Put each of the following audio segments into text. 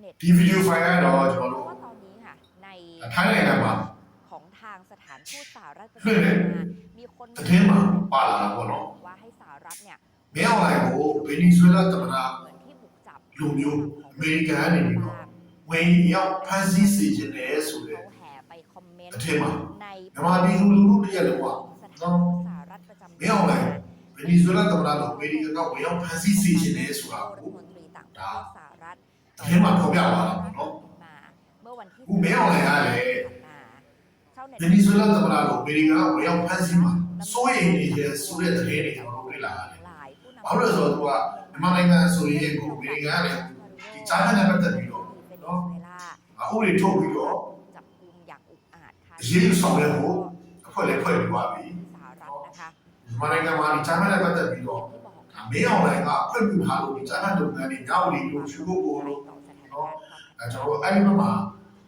เน็ต ဒီဗီဒီယိုဖိုင်ကတော့ကျွန်တော်တို့ ว่าตอนนี้ค่ะใน ထိုင်းနိုင်ငံမှာ ของทางสถานทูตสหรัฐประ လွှင့်တယ် มามีคน သတင်းမှာပါလာတာပေါ့နော် ว่าให้สหรัฐเนี่ย မင်းအောင်လှိုင်ကိုဗင်နီဇွဲလားသမ္မတ เหมือนที่บุกจับ လူမျိုးအမေရိကန်ကနေပြီးတော့ဝင်ရောက်ဖမ်းဆီးစေခြင်းနဲ့ဆိုတဲ့ เขาแห่ไปคอมเมนต์ အထက်မှာ ใน မြန်မာပြည်သူလူထုတရက်လုံးက สถานทูตสหรัฐประจำ မင်းအောင်လှိုင်ဗင်နီဇွဲလားသမ္မတကိုအမေရိကန်ကဝင်ရောက်ဖမ်းဆီးစေခြင်းနဲ့ဆိုတာ รัฐ ကို มนตรีต่างประเทศสหรัฐ အထက်မှာဖော်ပြသွားတာပေါ့နော် เมื่อวันที่ ခုမင်းအောင်လှိုင်ကလည်း ชาวเน็ต ဗင်နီဇွဲလားသမ္မတကိုအမေရိကန်ကဝင်ရောက်ဖမ်းဆီးမှာစိုးရိမ်နေတဲ့ဆိုတဲ့သတင်းတွေကျွန်တော်တို့တွေ့လာရတယ် หลายผู้นำ ဘာလို့လဲဆိုတော့သူကမြန်မာနိုင်ငံဆိုရင်ကိုအမေရိကန်ကလည်းဒီကြားခံတဲ့ပတ်သက်ပြီးတော့နော် အခုတွေထုတ်ပြီးတော့ จับกุมอย่างอุกอาจค่ะ အရေးယူဆောင်ရွက်ဖို့အဖွဲ့လည်းဖွဲ့ပြီးသွားပြီ สหรัฐนะคะ မြန်မာနိုင်ငံမှာဒီကြားခံတဲ့ပတ်သက်ပြီးတော့ ที่บอก မင်းအောင်လှိုင်ကဖွင့်ပြထားလို့ဒီကြားခံလုပ်ငန်းတွေညောင်းနေလို့ရှိဖို့ကိုလို့ ต่อสถานการณ์ความขัด ကျွန်တော်တို့အဲ့ဒီဘက်မှာ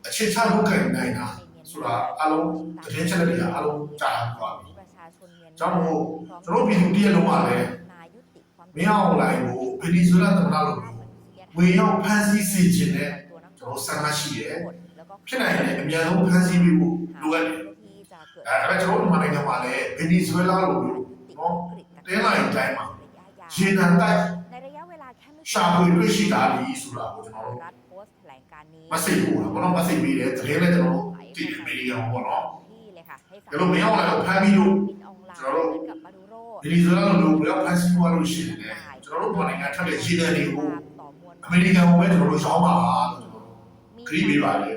အခြေချလုပ်ခဲ့နိုင်တာဆိုတာအလုံးသတင်းချက်တွေကအလုံးကြားသွားပြီ ประชาชนเมียน ကြောင့်မို့ကျွန်တော်ပြည်သူတရက်လုံးကလည်း นายุติความ မင်းအောင်လှိုင်ကိုဗင်နီဇွဲလားသမ္မတလိုမျိုးဝင်ရောက်ဖမ်းဆီးစေခြင်းနဲ့ကျွန်တော်ဆန္ဒရှိတယ်ဖြစ်နိုင်တယ်အများဆုံးဖမ်းဆီးပြီးဖို့လိုအပ်တယ် ที่จะเกิด ဒါပေမဲ့ကျွန်တော်တို့မြန်မာနိုင်ငံမှာလည်းဗင်နီဇွဲလားလိုမျိုးနော်တင်းလိုက်တိုင်းမှာရေနံတိုက် ในระยะเวลาแค่ไม่ ရှာဖွေတွေ့ရှိတာဒီဆိုတာကိုကျွန် ส တော် ห တို့ รัฐโพสต์แถลงการณ์นี้ မစိတ်ဘူးလားဘောနော်မစိတ်ပြီးတယ်တကယ်လည်းကျွန်တော်တို့တည်တယ်မေဒီကောင်ပေါ့နော် ที่เลยค่ะให้ ဒါလို့မရောက်လာတော့ဖမ်းပြီးလို့ บินออนไลน์เหมือนกับมาดูโร ဗင်နီဇွဲလားလိုမျိုးရောက်ဖမ်းဆီးသွားလို့ရှိရင်လည်းကျွန်တော်တို့မြန်မာနိုင်ငံထက်တဲ့ရေနံတွေကို ต่อมวล အမေရိကန်ကိုပဲကျွန်တော်တို့ရှောင်းပါလို့ကျွန်တော်တို့ခရီးပေးပါတယ်